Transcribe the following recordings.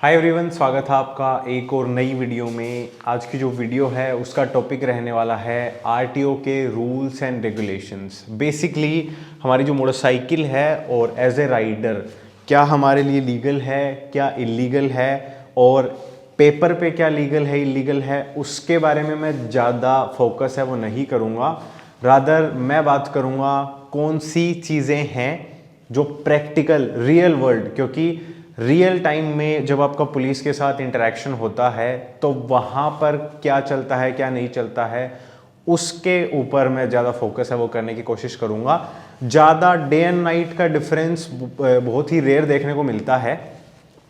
Hi everyone, स्वागत है आपका एक और नई वीडियो में। आज की जो वीडियो है उसका टॉपिक रहने वाला है आरटीओ के रूल्स एंड रेगुलेशंस। बेसिकली हमारी जो मोटरसाइकिल है और एज ए राइडर क्या हमारे लिए लीगल है, क्या इलीगल है, और पेपर पे क्या लीगल है इलीगल है, उसके बारे में मैं ज़्यादा फोकस है वो नहीं करूँगा। रादर मैं बात करूँगा कौन सी चीज़ें हैं जो प्रैक्टिकल रियल वर्ल्ड, क्योंकि रियल टाइम में जब आपका पुलिस के साथ इंटरेक्शन होता है तो वहाँ पर क्या चलता है क्या नहीं चलता है उसके ऊपर मैं ज़्यादा फोकस है वो करने की कोशिश करूँगा। ज़्यादा डे एंड नाइट का डिफरेंस बहुत ही रेयर देखने को मिलता है।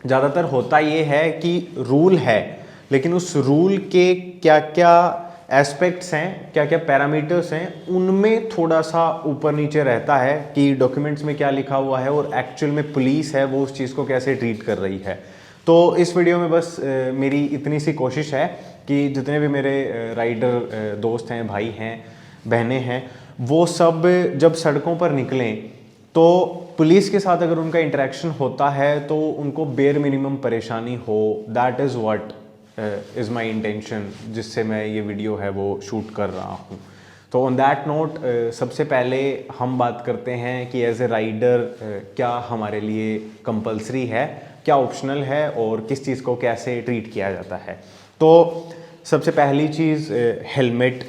ज़्यादातर होता ये है कि रूल है, लेकिन उस रूल के क्या क्या एस्पेक्ट्स हैं, क्या क्या पैरामीटर्स हैं, उनमें थोड़ा सा ऊपर नीचे रहता है कि डॉक्यूमेंट्स में क्या लिखा हुआ है और एक्चुअल में पुलिस है वो उस चीज़ को कैसे ट्रीट कर रही है। तो इस वीडियो में बस मेरी इतनी सी कोशिश है कि जितने भी मेरे राइडर दोस्त हैं, भाई हैं, बहनें हैं, वो सब जब सड़कों पर निकलें तो पुलिस के साथ अगर उनका इंटरेक्शन होता है तो उनको बेर मिनिमम परेशानी हो। That is what is my intention, जिससे मैं ये वीडियो है वो शूट कर रहा हूँ। तो ऑन दैट नोट सबसे पहले हम बात करते हैं कि एज ए राइडर क्या हमारे लिए कंपलसरी है, क्या ऑप्शनल है, और किस चीज़ को कैसे ट्रीट किया जाता है। तो सबसे पहली चीज़, हेलमेट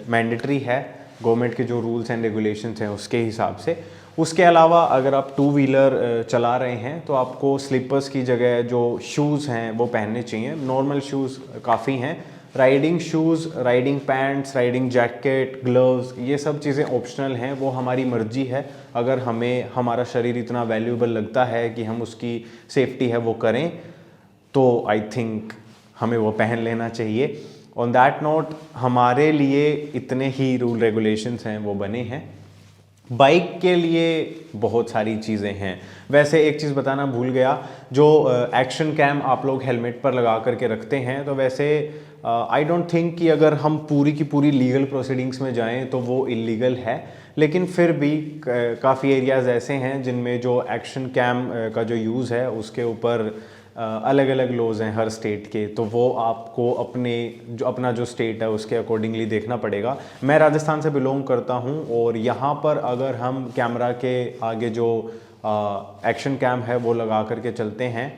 मैंडेटरी है गवर्नमेंट के जो रूल्स एंड रेगुलेशंस हैं उसके हिसाब से। उसके अलावा अगर आप टू व्हीलर चला रहे हैं तो आपको स्लीपर्स की जगह जो शूज़ हैं वो पहनने चाहिए। नॉर्मल शूज़ काफ़ी हैं, riding shoes, riding pants, riding jacket, gloves, ये सब चीज़ें ऑप्शनल हैं, वो हमारी मर्जी है। अगर हमें हमारा शरीर इतना वैल्यूएबल लगता है कि हम उसकी सेफ्टी है वो करें तो आई थिंक हमें वो पहन लेना चाहिए। ऑन दैट नोट हमारे लिए इतने ही रूल रेगुलेशंस हैं वो बने हैं। बाइक के लिए बहुत सारी चीज़ें हैं। वैसे एक चीज़ बताना भूल गया, जो एक्शन कैम आप लोग हेलमेट पर लगा करके रखते हैं, तो वैसे आई डोंट थिंक कि अगर हम पूरी की पूरी लीगल प्रोसीडिंग्स में जाएं तो वो इलीगल है, लेकिन फिर भी काफ़ी एरियाज़ ऐसे हैं जिनमें जो एक्शन कैम का जो यूज़ है उसके ऊपर अलग अलग लॉज हैं हर स्टेट के, तो वो आपको अपना जो स्टेट है उसके अकॉर्डिंगली देखना पड़ेगा। मैं राजस्थान से बिलोंग करता हूँ और यहाँ पर अगर हम कैमरा के आगे जो एक्शन कैम है वो लगा करके चलते हैं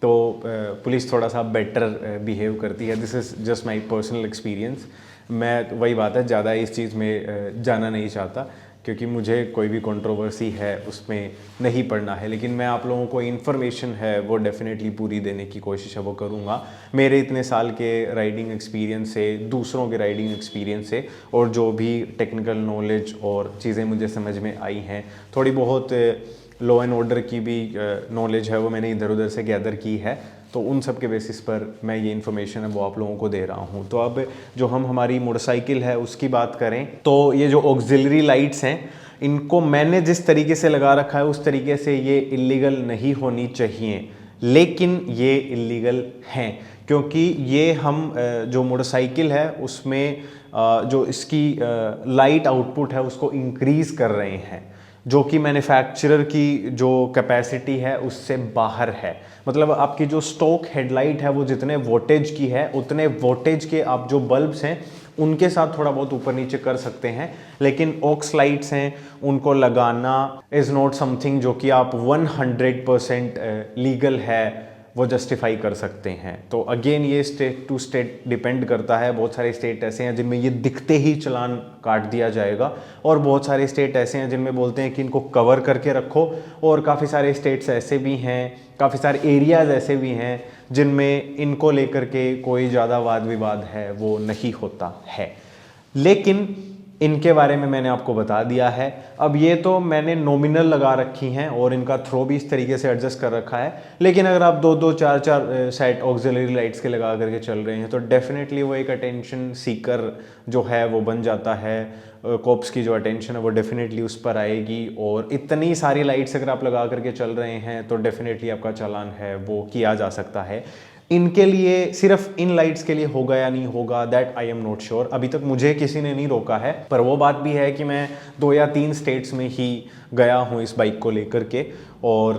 तो पुलिस थोड़ा सा बेटर बिहेव करती है। This is just my personal experience. मैं वही बात है, ज़्यादा इस चीज़ में जाना नहीं चाहता क्योंकि मुझे कोई भी कंट्रोवर्सी है उसमें नहीं पड़ना है, लेकिन मैं आप लोगों को इन्फॉर्मेशन है वो डेफिनेटली पूरी देने की कोशिश है वो करूँगा। मेरे इतने साल के राइडिंग एक्सपीरियंस से, दूसरों के राइडिंग एक्सपीरियंस से, और जो भी टेक्निकल नॉलेज और चीज़ें मुझे समझ में आई हैं, थोड़ी बहुत लॉ एंड ऑर्डर की भी नॉलेज है वो मैंने इधर उधर से गैदर की है, तो उन सब के बेसिस पर मैं ये इन्फॉर्मेशन है वो आप लोगों को दे रहा हूँ। तो अब जो हमारी मोटरसाइकिल है उसकी बात करें तो ये जो ऑक्सिलरी लाइट्स हैं इनको मैंने जिस तरीके से लगा रखा है उस तरीके से ये इलीगल नहीं होनी चाहिए, लेकिन ये इलीगल हैं क्योंकि ये हम जो मोटरसाइकिल है उसमें जो इसकी लाइट आउटपुट है उसको इंक्रीज़ कर रहे हैं, जो कि मैन्युफैक्चरर की जो कैपेसिटी है उससे बाहर है। मतलब आपकी जो स्टॉक हेडलाइट है वो जितने वोल्टेज की है उतने वोल्टेज के आप जो बल्ब्स हैं उनके साथ थोड़ा बहुत ऊपर नीचे कर सकते हैं, लेकिन ऑक्स लाइट्स हैं उनको लगाना इज़ नॉट समथिंग जो कि आप 100% लीगल है वो जस्टिफाई कर सकते हैं। तो अगेन ये स्टेट टू स्टेट डिपेंड करता है। बहुत सारे स्टेट ऐसे हैं जिनमें ये दिखते ही चालान काट दिया जाएगा, और बहुत सारे स्टेट ऐसे हैं जिनमें बोलते हैं कि इनको कवर करके रखो, और काफ़ी सारे स्टेट्स ऐसे भी हैं, काफ़ी सारे एरियाज़ ऐसे भी हैं जिनमें इनको लेकर के कोई ज़्यादा वाद विवाद है वो नहीं होता है। लेकिन इनके बारे में मैंने आपको बता दिया है। अब ये तो मैंने नॉमिनल लगा रखी हैं और इनका थ्रो भी इस तरीके से एडजस्ट कर रखा है, लेकिन अगर आप दो दो चार चार सेट ऑक्सिलरी लाइट्स के लगा करके चल रहे हैं तो डेफिनेटली वो एक अटेंशन सीकर जो है वो बन जाता है। कॉप्स की जो अटेंशन है वो डेफिनेटली उस पर आएगी, और इतनी सारी लाइट्स अगर आप लगा करके चल रहे हैं तो डेफिनेटली आपका चालान है वो किया जा सकता है। इनके लिए सिर्फ इन लाइट्स के लिए होगा या नहीं होगा, that I am not sure. अभी तक मुझे किसी ने नहीं रोका है, पर वो बात भी है कि मैं 2 या 3 स्टेट्स में ही गया हूँ इस बाइक को लेकर के, और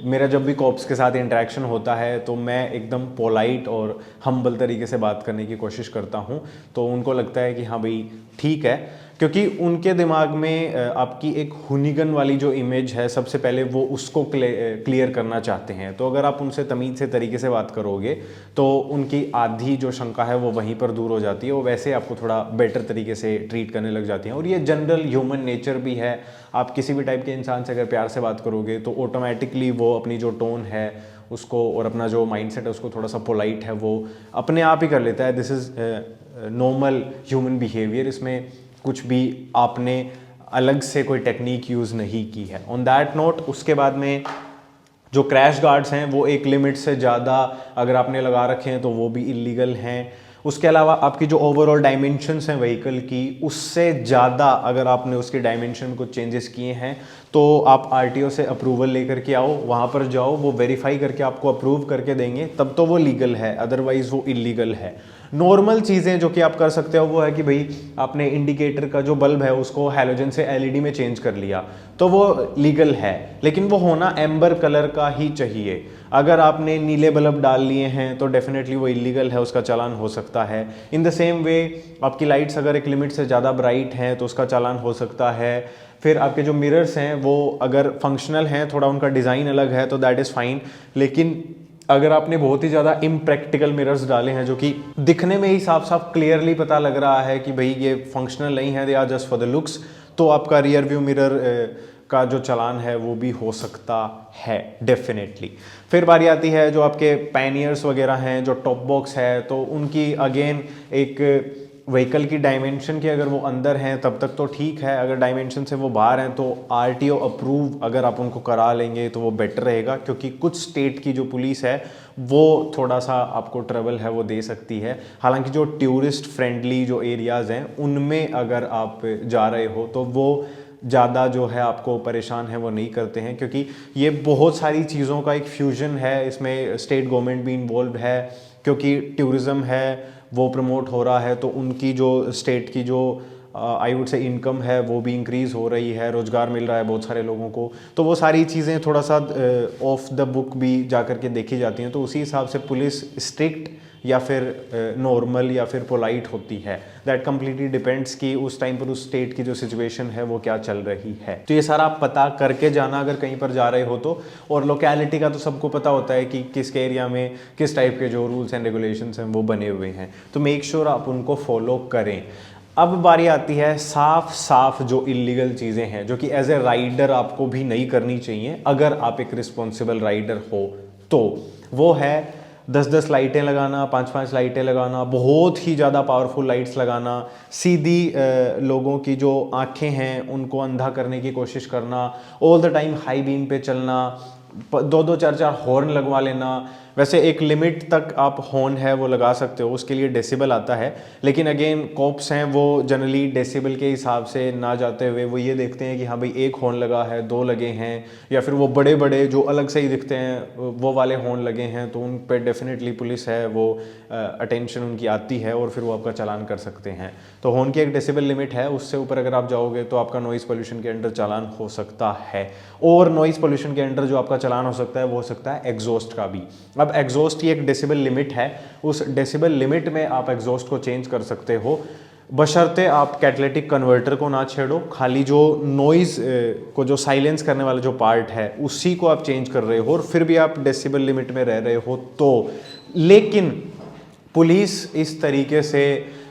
मेरा जब भी कॉप्स के साथ इंटरेक्शन होता है तो मैं एकदम पोलाइट और हम्बल तरीके से बात करने की कोशिश करता हूँ। तो उनको लगता है कि हाँ भाई ठीक है, क्योंकि उनके दिमाग में आपकी एक हुनिगन वाली जो इमेज है, सबसे पहले वो उसको क्लियर करना चाहते हैं। तो अगर आप उनसे तमीज़ से तरीके से बात करोगे तो उनकी आधी जो शंका है वो वहीं पर दूर हो जाती है, वो वैसे आपको थोड़ा बेटर तरीके से ट्रीट करने लग जाती हैं। और ये जनरल ह्यूमन नेचर भी है। आप किसी भी टाइप के इंसान से अगर प्यार से बात करोगे तो ऑटोमेटिकली वो अपनी जो टोन है उसको और अपना जो माइंडसेट है उसको थोड़ा सा पोलाइट है वो अपने आप ही कर लेता है। This is normal human behaviour, इसमें कुछ भी आपने अलग से कोई टेक्निक यूज़ नहीं की है। ऑन दैट नोट, उसके बाद में जो क्रैश गार्ड्स हैं वो एक लिमिट से ज़्यादा अगर आपने लगा रखे हैं तो वो भी इलीगल हैं। उसके अलावा आपकी जो ओवरऑल डायमेंशंस हैं व्हीकल की, उससे ज़्यादा अगर आपने उसके डायमेंशन में कुछ चेंजेस किए हैं तो आप आरटीओ से अप्रूवल लेकर के आओ, वहाँ पर जाओ, वो वेरीफाई करके आपको अप्रूव करके देंगे, तब तो वो लीगल है, अदरवाइज़ वो इलीगल है। नॉर्मल चीज़ें जो कि आप कर सकते हो वो है कि भाई आपने इंडिकेटर का जो बल्ब है उसको हैलोजन से एलईडी में चेंज कर लिया, तो वो लीगल है, लेकिन वो होना एम्बर कलर का ही चाहिए। अगर आपने नीले बल्ब डाल लिए हैं तो डेफिनेटली वो इलीगल है, उसका चालान हो सकता है। इन द सेम वे आपकी लाइट्स अगर एक लिमिट से ज़्यादा ब्राइट हैं तो उसका चालान हो सकता है। फिर आपके जो मिरर्स हैं वो अगर फंक्शनल हैं, थोड़ा उनका डिज़ाइन अलग है तो दैट इज़ फाइन, लेकिन अगर आपने बहुत ही ज़्यादा इम्प्रैक्टिकल मिरर्स डाले हैं जो कि दिखने में ही साफ साफ क्लियरली पता लग रहा है कि भाई ये फंक्शनल नहीं है, they are just for the looks, तो आपका रियर व्यू मिरर का जो चालान है वो भी हो सकता है डेफिनेटली। फिर बारी आती है जो आपके पैनियर्स वगैरह हैं, जो टॉप बॉक्स है, तो उनकी अगेन एक व्हीकल की डायमेंशन की अगर वो अंदर हैं तब तक तो ठीक है, अगर डायमेंशन से वो बाहर हैं तो आरटीओ अप्रूव अगर आप उनको करा लेंगे तो वो बेटर रहेगा, क्योंकि कुछ स्टेट की जो पुलिस है वो थोड़ा सा आपको ट्रबल है वो दे सकती है। हालांकि जो टूरिस्ट फ्रेंडली जो एरियाज़ हैं उनमें अगर आप जा रहे हो तो वो ज़्यादा जो है आपको परेशान है वो नहीं करते हैं, क्योंकि ये बहुत सारी चीज़ों का एक फ्यूजन है, इसमें स्टेट गवर्नमेंट भी इन्वॉल्व है, क्योंकि टूरिज़्म है वो प्रमोट हो रहा है, तो उनकी जो स्टेट की जो आई वुड से इनकम है वो भी इंक्रीज़ हो रही है, रोज़गार मिल रहा है बहुत सारे लोगों को, तो वो सारी चीज़ें थोड़ा सा ऑफ द बुक भी जा कर के देखी जाती हैं। तो उसी हिसाब से पुलिस स्ट्रिक्ट या फिर नॉर्मल या फिर पोलाइट होती है, दैट कम्प्लीटली डिपेंड्स कि उस टाइम पर उस स्टेट की जो सिचुएशन है वो क्या चल रही है। तो ये सारा आप पता करके जाना अगर कहीं पर जा रहे हो तो, और लोकेलिटी का तो सबको पता होता है कि किस एरिया में किस टाइप के जो रूल्स एंड रेगुलेशंस हैं वो बने हुए हैं, तो मेक श्योर आप उनको फॉलो करें। अब बारी आती है साफ साफ जो इलीगल चीज़ें हैं जो कि एज ए राइडर आपको भी नहीं करनी चाहिए अगर आप एक रिस्पॉन्सिबल राइडर हो, तो वो है 10-10 लाइटें लगाना, 5-5 लाइटें लगाना, बहुत ही ज़्यादा पावरफुल लाइट्स लगाना, सीधी लोगों की जो आंखें हैं उनको अंधा करने की कोशिश करना, all the time high beam पे चलना, 2-2 4-4 हॉर्न लगवा लेना। वैसे एक लिमिट तक आप हॉर्न है वो लगा सकते हो, उसके लिए डेसिबल आता है, लेकिन अगेन कॉप्स हैं वो जनरली डेसिबल के हिसाब से ना जाते हुए वो ये देखते हैं कि हाँ भाई एक हॉर्न लगा है, 2 लगे हैं, या फिर वो बड़े बड़े जो अलग से ही दिखते हैं वो वाले हॉर्न लगे हैं, तो उन पर डेफिनेटली पुलिस है वो अटेंशन उनकी आती है और फिर वो आपका चालान कर सकते हैं। तो हॉर्न की एक डेसिबल लिमिट है, उससे ऊपर अगर आप जाओगे तो आपका नॉइज़ पोल्यूशन के अंडर चालान हो सकता है। और नॉइज़ पोल्यूशन के अंडर जो आपका चालान हो सकता है वो हो सकता है एग्जॉस्ट का भी। अब एग्जॉस्ट की एक डेसिबल लिमिट है, उस डेसिबल लिमिट में आप एग्जॉस्ट को चेंज कर सकते हो, बशर्ते आप कैटलिटिक कन्वर्टर को ना छेड़ो, खाली जो नॉइज़ को जो साइलेंस करने वाला जो पार्ट है उसी को आप चेंज कर रहे हो और फिर भी आप डेसिबल लिमिट में रह रहे हो तो। लेकिन पुलिस इस तरीके से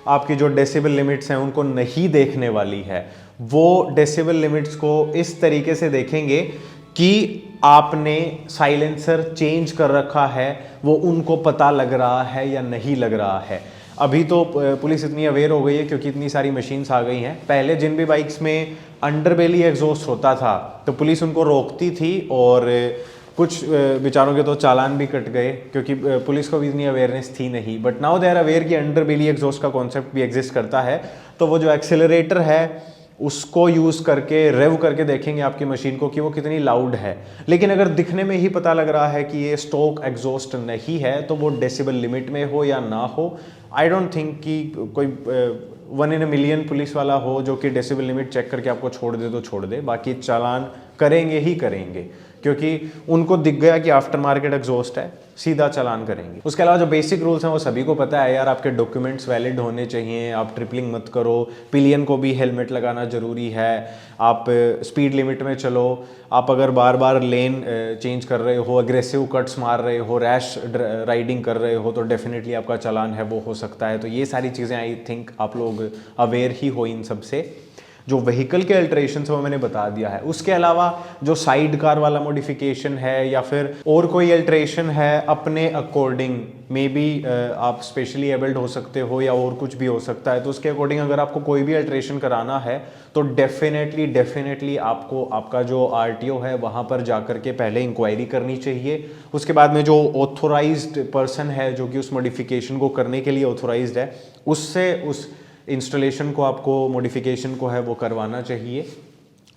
आपकी जो डेसिबल लिमिट्स हैं उनको नहीं देखने वाली है, वो डेसिबल लिमिट्स को इस तरीके से देखेंगे कि आपने साइलेंसर चेंज कर रखा है, वो उनको पता लग रहा है या नहीं लग रहा है। अभी तो पुलिस इतनी अवेयर हो गई है क्योंकि इतनी सारी मशीन्स आ गई हैं। पहले जिन भी बाइक्स में अंडरबेली एग्जॉस्ट होता था तो पुलिस उनको रोकती थी और कुछ बेचारों के तो चालान भी कट गए क्योंकि पुलिस को भी इतनी अवेयरनेस थी नहीं। But now they are aware कि अंडरबेली एग्जॉस्ट का कॉन्सेप्ट भी एग्जिस्ट करता है, तो वो जो एक्सेलरेटर है उसको यूज़ करके रेव करके देखेंगे आपकी मशीन को कि वो कितनी लाउड है। लेकिन अगर दिखने में ही पता लग रहा है कि ये स्टॉक एग्जॉस्ट नहीं है, तो वो डेसिबल लिमिट में हो या ना हो, आई डोंट थिंक कि कोई 1 in a million पुलिस वाला हो जो कि डेसिबल लिमिट चेक करके आपको छोड़ दे तो छोड़ दे, बाकी चालान करेंगे ही करेंगे, क्योंकि उनको दिख गया कि आफ्टर मार्केट एग्जॉस्ट है, सीधा चालान करेंगे। उसके अलावा जो बेसिक रूल्स हैं वो सभी को पता है यार, आपके डॉक्यूमेंट्स वैलिड होने चाहिए, आप ट्रिपलिंग मत करो, पिलियन को भी हेलमेट लगाना ज़रूरी है, आप स्पीड लिमिट में चलो, आप अगर बार बार लेन चेंज कर रहे हो, अग्रेसिव कट्स मार रहे हो, रैश राइडिंग कर रहे हो, तो डेफिनेटली आपका चालान है वो हो सकता है। तो ये सारी चीज़ें आई थिंक आप लोग अवेयर ही हो इन सब से। जो व्हीकल के अल्टरेशन है वो मैंने बता दिया है। उसके अलावा जो साइड कार वाला मॉडिफिकेशन है या फिर और कोई अल्टरेशन है अपने अकॉर्डिंग, मे बी आप स्पेशली एबल्ड हो सकते हो या और कुछ भी हो सकता है, तो उसके अकॉर्डिंग अगर आपको कोई भी अल्टरेशन कराना है तो डेफिनेटली आपको आपका जो RTO है वहाँ पर जाकर के पहले इंक्वायरी करनी चाहिए। उसके बाद में जो ऑथोराइज्ड पर्सन है जो कि उस मॉडिफिकेशन को करने के लिए ऑथोराइज्ड है, उससे उस इंस्टॉलेशन को, आपको मॉडिफिकेशन को है वो करवाना चाहिए,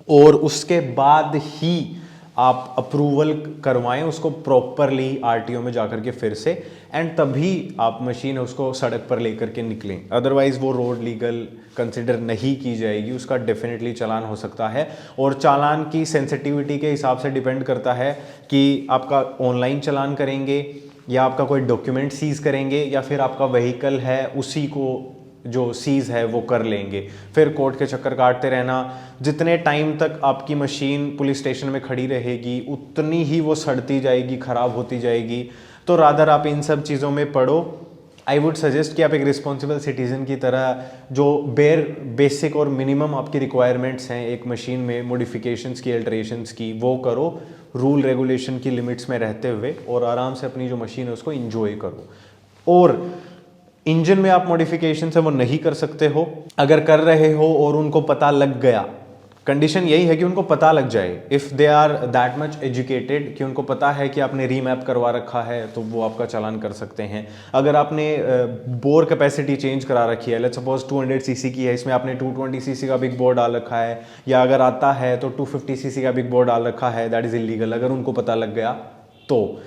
और उसके बाद ही आप अप्रूवल करवाएं उसको प्रॉपरली RTO में जाकर के फिर से, एंड तभी आप मशीन उसको सड़क पर लेकर के निकलें। अदरवाइज वो रोड लीगल कंसिडर नहीं की जाएगी, उसका डेफिनेटली चालान हो सकता है। और चालान की सेंसिटिविटी के हिसाब से डिपेंड करता है कि आपका ऑनलाइन चालान करेंगे या आपका कोई डॉक्यूमेंट सीज करेंगे या फिर आपका व्हीकल है उसी को जो सीज है वो कर लेंगे, फिर कोर्ट के चक्कर काटते रहना। जितने टाइम तक आपकी मशीन पुलिस स्टेशन में खड़ी रहेगी उतनी ही वो सड़ती जाएगी, ख़राब होती जाएगी। तो रादर आप इन सब चीज़ों में पढ़ो। आई वुड सजेस्ट कि आप एक रिस्पॉन्सिबल सिटीज़न की तरह जो बेसिक और मिनिमम आपकी रिक्वायरमेंट्स हैं एक मशीन में मॉडिफिकेशंस की, अल्टरेशंस की, वो करो रूल रेगुलेशन की लिमिट्स में रहते हुए, और आराम से अपनी जो मशीन है उसको इंजॉय करो। और इंजन में आप मॉडिफिकेशन है वो नहीं कर सकते हो। अगर कर रहे हो और उनको पता लग गया, कंडीशन यही है कि उनको पता लग जाए, if they are that much educated कि उनको पता है कि आपने रीमैप करवा रखा है, तो वो आपका चालान कर सकते हैं। अगर आपने बोर कैपेसिटी चेंज करा रखी है, लेट्स सपोज 200 सीसी की है, इसमें आपने 220 सीसी का बिग बोर डाल रखा है, या अगर आता है तो 250 सीसी का बिग बोर डाल रखा है, दैट इज़ इलीगल। अगर उनको पता लग गया तो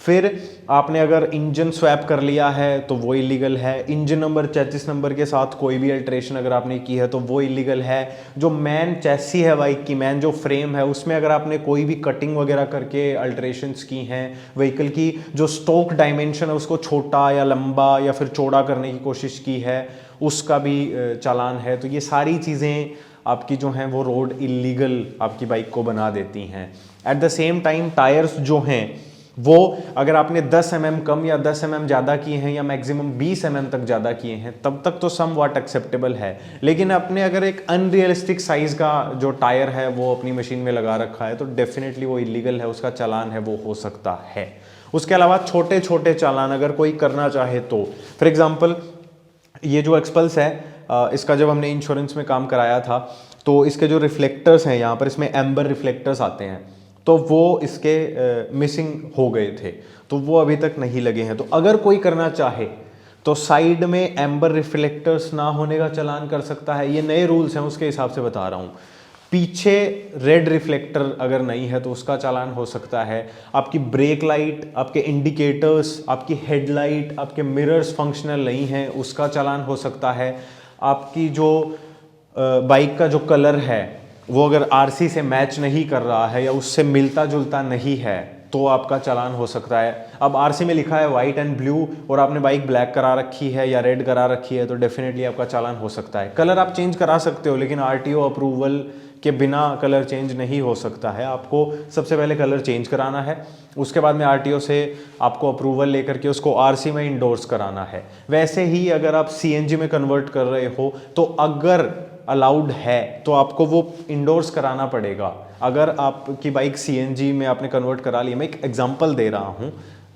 फिर आपने अगर इंजन स्वैप कर लिया है तो वो इलीगल है। इंजन नंबर 33 नंबर के साथ कोई भी अल्टरेशन अगर आपने की है तो वो इलीगल है। जो मैन चैसी है बाइक की, मैन जो फ्रेम है, उसमें अगर आपने कोई भी कटिंग वगैरह करके अल्टरेशंस की हैं, व्हीकल की जो स्टॉक डायमेंशन है उसको छोटा या लंबा या फिर चौड़ा करने की कोशिश की है, उसका भी चालान है। तो ये सारी चीज़ें आपकी जो हैं वो रोड इलीगल आपकी बाइक को बना देती हैं। At the same time tyres जो हैं वो अगर आपने 10 mm कम या 10 mm ज़्यादा किए हैं या मैक्सिमम 20 mm तक ज़्यादा किए हैं तब तक तो सम वाट एक्सेप्टेबल है। लेकिन आपने अगर एक अनरियलिस्टिक साइज़ का जो टायर है वो अपनी मशीन में लगा रखा है तो डेफिनेटली वो इलीगल है, उसका चालान है वो हो सकता है। उसके अलावा छोटे छोटे चालान अगर कोई करना चाहे तो, फॉर एग्जाम्पल ये जो एक्सपल्स है, इसका जब हमने इंश्योरेंस में काम कराया था तो इसके जो रिफ्लेक्टर्स हैं यहाँ पर, इसमें एम्बर रिफ्लेक्टर्स आते हैं, तो वो इसके मिसिंग हो गए थे, तो वो अभी तक नहीं लगे हैं। तो अगर कोई करना चाहे तो साइड में एम्बर रिफ्लेक्टर्स ना होने का चालान कर सकता है। ये नए रूल्स हैं उसके हिसाब से बता रहा हूँ। पीछे रेड रिफ्लेक्टर अगर नहीं है तो उसका चालान हो सकता है। आपकी ब्रेक लाइट, आपके इंडिकेटर्स, आपकी हेडलाइट, आपके मिरर्स फंक्शनल नहीं हैं, उसका चालान हो सकता है। आपकी जो बाइक का जो कलर है वो अगर RC से मैच नहीं कर रहा है या उससे मिलता जुलता नहीं है तो आपका चालान हो सकता है। अब RC में लिखा है वाइट एंड ब्लू और आपने बाइक ब्लैक करा रखी है या रेड करा रखी है तो डेफिनेटली आपका चालान हो सकता है। कलर आप चेंज करा सकते हो लेकिन RTO अप्रूवल के बिना कलर चेंज नहीं हो सकता है। आपको सबसे पहले कलर चेंज कराना है, उसके बाद में RTO से आपको अप्रूवल लेकर के उसको RC में इंडोर्स कराना है। वैसे ही अगर आप CNG में कन्वर्ट कर रहे हो तो अगर अलाउड है तो आपको वो इंडोर्स कराना पड़ेगा। अगर आपकी बाइक CNG में आपने कन्वर्ट करा लिया, मैं एक एग्जांपल दे रहा हूँ,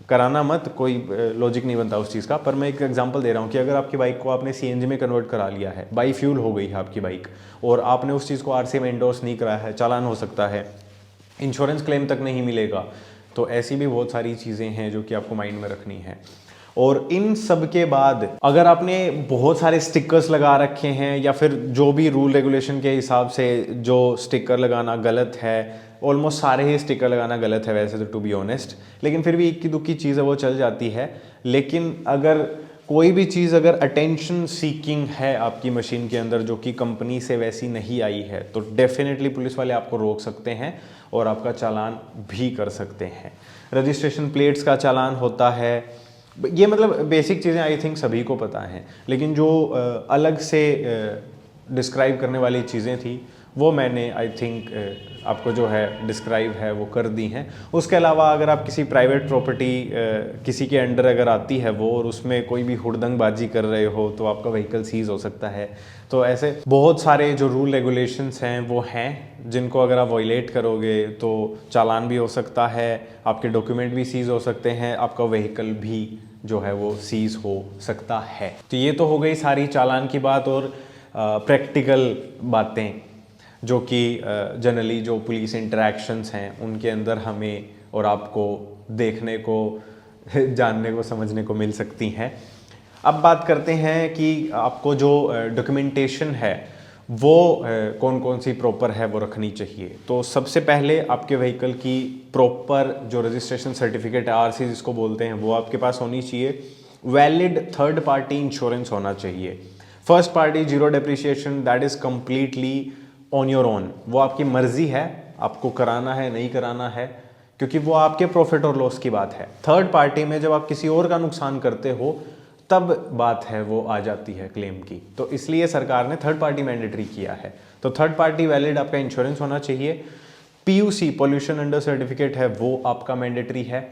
कराना मत, कोई लॉजिक नहीं बनता उस चीज़ का, पर मैं एक एग्जांपल दे रहा हूँ कि अगर आपकी बाइक को आपने CNG में कन्वर्ट करा लिया है, बाई फ्यूल हो गई है आपकी बाइक और आपने उस चीज़ को RC में इंडोर्स नहीं कराया है, चालान हो सकता है, इंश्योरेंस क्लेम तक नहीं मिलेगा। तो ऐसी भी बहुत सारी चीज़ें हैं जो कि आपको माइंड में रखनी है। और इन सब के बाद अगर आपने बहुत सारे स्टिकर्स लगा रखे हैं या फिर जो भी रूल रेगुलेशन के हिसाब से जो स्टिकर लगाना गलत है, ऑलमोस्ट सारे ही स्टिकर लगाना गलत है वैसे तो टू बी ऑनेस्ट, लेकिन फिर भी इक्की दुक्की चीज़ है वो चल जाती है। लेकिन अगर कोई भी चीज़ अगर अटेंशन सीकिंग है आपकी मशीन के अंदर जो कि कंपनी से वैसी नहीं आई है तो डेफिनेटली पुलिस वाले आपको रोक सकते हैं और आपका चालान भी कर सकते हैं। रजिस्ट्रेशन प्लेट्स का चालान होता है, ये मतलब बेसिक चीज़ें आई थिंक सभी को पता हैं, लेकिन जो अलग से डिस्क्राइब करने वाली चीज़ें थी वो मैंने आई थिंक आपको जो है डिस्क्राइब है वो कर दी हैं। उसके अलावा अगर आप किसी प्राइवेट प्रॉपर्टी किसी के अंडर अगर आती है वो और उसमें कोई भी हुड़दंगबाजी कर रहे हो तो आपका व्हीकल सीज हो सकता है। तो ऐसे बहुत सारे जो रूल रेगुलेशंस हैं वो हैं जिनको अगर आप वायलेट करोगे तो चालान भी हो सकता है, आपके डॉक्यूमेंट भी सीज हो सकते हैं, आपका व्हीकल भी जो है वो सीज हो सकता है। तो ये तो हो गई सारी चालान की बात और प्रैक्टिकल बातें जो कि जनरली जो पुलिस इंटरेक्शंस हैं उनके अंदर हमें और आपको देखने को जानने को समझने को मिल सकती हैं। अब बात करते हैं कि आपको जो डॉक्यूमेंटेशन है वो कौन कौन सी प्रॉपर है वो रखनी चाहिए। तो सबसे पहले आपके व्हीकल की प्रॉपर जो रजिस्ट्रेशन सर्टिफिकेट है, आरसी जिसको बोलते हैं, वो आपके पास होनी चाहिए। वैलिड थर्ड पार्टी इंश्योरेंस होना चाहिए। First party zero depreciation that is completely on your own, वो आपकी मर्जी है, आपको कराना है नहीं कराना है, क्योंकि वो आपके प्रॉफिट और लॉस की बात है। थर्ड पार्टी में जब आप किसी और का नुकसान करते हो तब बात है वो आ जाती है क्लेम की, तो इसलिए सरकार ने थर्ड पार्टी मैंडेटरी किया है। तो थर्ड पार्टी वैलिड आपका इंश्योरेंस होना चाहिए। पीयूसी पोल्यूशन अंडर सर्टिफिकेट है वो आपका मैंडेटरी है।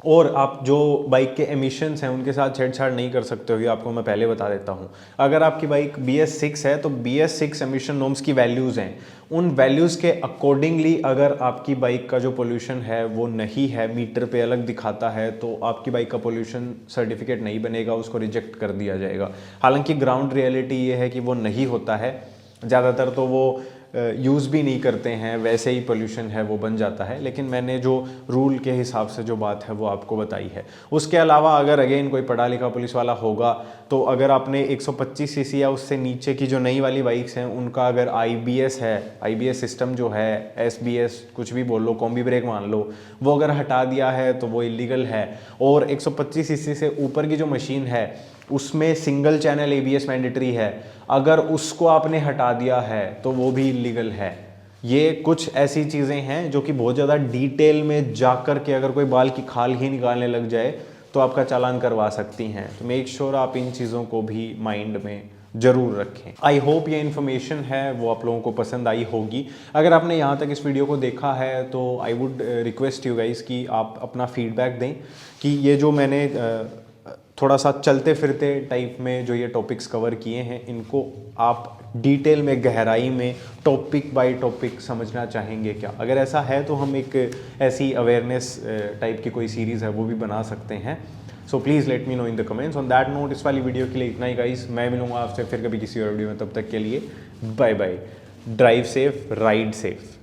और आप जो बाइक के एमिशंस हैं उनके साथ छेड़छाड़ नहीं कर सकते हो, ये आपको मैं पहले बता देता हूँ। अगर आपकी बाइक BS6 है तो BS6 एमिशन नॉर्म्स की वैल्यूज़ हैं, उन वैल्यूज़ के अकॉर्डिंगली अगर आपकी बाइक का जो पोल्यूशन है वो नहीं है, मीटर पे अलग दिखाता है, तो आपकी बाइक का पोल्यूशन सर्टिफिकेट नहीं बनेगा, उसको रिजेक्ट कर दिया जाएगा। हालांकि ग्राउंड रियलिटी ये है कि वो नहीं होता है, ज़्यादातर तो वो यूज़ भी नहीं करते हैं, वैसे ही पोल्यूशन है वो बन जाता है। लेकिन मैंने जो रूल के हिसाब से जो बात है वो आपको बताई है। उसके अलावा अगर अगेन कोई पढ़ा लिखा पुलिस वाला होगा तो अगर आपने 125 सीसी या उससे नीचे की जो नई वाली बाइक्स हैं उनका अगर IBS है, IBS सिस्टम जो है, SBS कुछ भी बोल लो, कॉम्बी ब्रेक मान लो, वो अगर हटा दिया है तो वो इलीगल है। और 125 सीसी से ऊपर की जो मशीन है उसमें सिंगल चैनल ABS मैंडेटरी है, अगर उसको आपने हटा दिया है तो वो भी इलीगल है। ये कुछ ऐसी चीज़ें हैं जो कि बहुत ज़्यादा डिटेल में जाकर के अगर कोई बाल की खाल ही निकालने लग जाए तो आपका चालान करवा सकती हैं। तो मेक श्योर आप इन चीज़ों को भी माइंड में ज़रूर रखें। आई होप ये इन्फॉर्मेशन है वो आप लोगों को पसंद आई होगी। अगर आपने यहाँ तक इस वीडियो को देखा है तो I would request you guys कि आप अपना फीडबैक दें कि ये जो मैंने थोड़ा सा चलते फिरते टाइप में जो ये टॉपिक्स कवर किए हैं इनको आप डिटेल में गहराई में टॉपिक बाय टॉपिक समझना चाहेंगे क्या। अगर ऐसा है तो हम एक ऐसी अवेयरनेस टाइप की कोई सीरीज़ है वो भी बना सकते हैं। So please let me know in the comments. On that note इस वाली वीडियो के लिए इतना ही गाइस, मैं मिलूंगा आपसे फिर कभी किसी और वीडियो में, तब तक के लिए bye bye. Drive safe, ride safe.